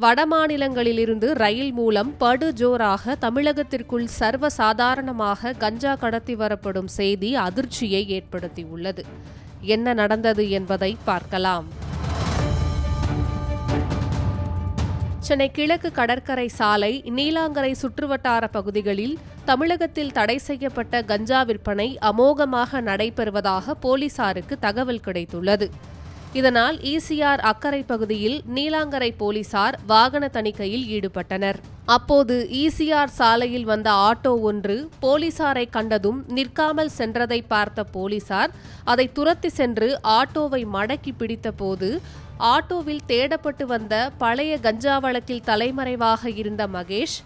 வடமாநிலங்களிலிருந்து ரயில் மூலம் படுஜோராக தமிழகத்திற்குள் சர்வசாதாரணமாக கஞ்சா கடத்தி வரப்படும் செய்தி அதிர்ச்சியை ஏற்படுத்தியுள்ளது. என்ன நடந்தது என்பதை பார்க்கலாம். சென்னை கிழக்கு கடற்கரை சாலை, நீலாங்கரை சுற்றுவட்டார பகுதிகளில் தமிழகத்தில் தடை செய்யப்பட்ட கஞ்சா விற்பனை அமோகமாக நடைபெறுவதாக போலீசாருக்கு தகவல் கிடைத்துள்ளது. இதனால் ஈசிஆர் அக்கரை பகுதியில் நீலாங்கரை போலீசார் வாகன தணிக்கையில் ஈடுபட்டனர். அப்போது ஈசிஆர் சாலையில் வந்த ஆட்டோ ஒன்று போலீசாரை கண்டதும் நிற்காமல் சென்றதை பார்த்த போலீசார் அதை துரத்தி சென்று ஆட்டோவை மடக்கி பிடித்தபோது ஆட்டோவில் தேடப்பட்டு வந்த பழைய கஞ்சா வழக்கில் தலைமறைவாக இருந்த மகேஷ்,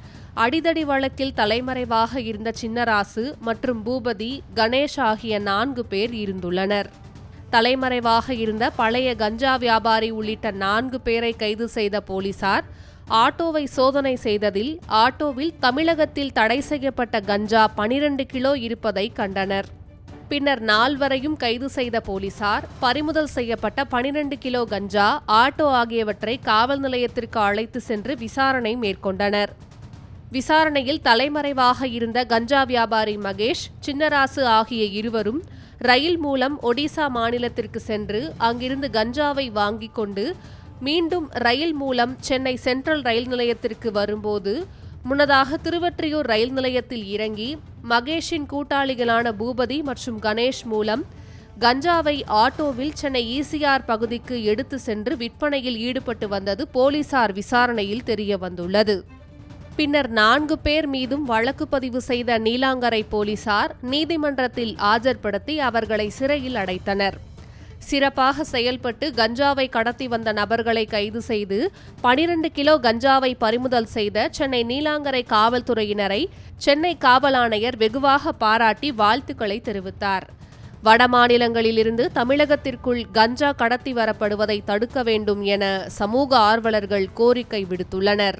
அடிதடி வழக்கில் தலைமறைவாக இருந்த சின்னராசு மற்றும் பூபதி, கணேஷ் ஆகிய 4 பேர் இருந்துள்ளனர். தலைமறைவாக இருந்த பழைய கஞ்சா வியாபாரி உள்ளிட்ட 4 பேரை கைது செய்த போலீசார் ஆட்டோவை சோதனை செய்ததில் ஆட்டோவில் தமிழகத்தில் தடை செய்யப்பட்ட கஞ்சா 12 கிலோ இருப்பதை கண்டனர். பின்னர் 4வரையும் கைது செய்த போலீசார் பறிமுதல் செய்யப்பட்ட 12 கிலோ கஞ்சா, ஆட்டோ ஆகியவற்றை காவல் நிலையத்திற்கு அழைத்து சென்று விசாரணை மேற்கொண்டனர். விசாரணையில் தலைமறைவாக இருந்த கஞ்சா வியாபாரி மகேஷ், சின்னராசு ஆகிய இருவரும் ரயில் மூலம் ஒடிசா மாநிலத்திற்கு சென்று அங்கிருந்து கஞ்சாவை வாங்கிக் கொண்டு மீண்டும் ரயில் மூலம் சென்னை சென்ட்ரல் ரயில் நிலையத்திற்கு வரும்போது முன்னதாக திருவொற்றியூர் ரயில் நிலையத்தில் இறங்கி மகேஷின் கூட்டாளிகளான பூபதி மற்றும் கணேஷ் மூலம் கஞ்சாவை ஆட்டோவில் சென்னை ஈசிஆர் பகுதிக்கு எடுத்து சென்று விற்பனையில் ஈடுபட்டு வந்தது போலீசார் விசாரணையில் தெரியவந்துள்ளது. பின்னர் 4 பேர் மீதும் வழக்கு பதிவு செய்த நீலாங்கரை போலீசார் நீதிமன்றத்தில் ஆஜர்படுத்தி அவர்களை சிறையில் அடைத்தனர். சிறப்பாக செயல்பட்டு கஞ்சாவை கடத்தி வந்த நபர்களை கைது செய்து 12 கிலோ கஞ்சாவை பறிமுதல் செய்த சென்னை நீலாங்கரை காவல்துறையினரை சென்னை காவல் ஆணையர் வெகுவாக பாராட்டி வாழ்த்துக்களை தெரிவித்தார். வடமாநிலங்களிலிருந்து தமிழகத்திற்குள் கஞ்சா கடத்தி வரப்படுவதை தடுக்க வேண்டும் என சமூக ஆர்வலர்கள் கோரிக்கை விடுத்துள்ளனர்.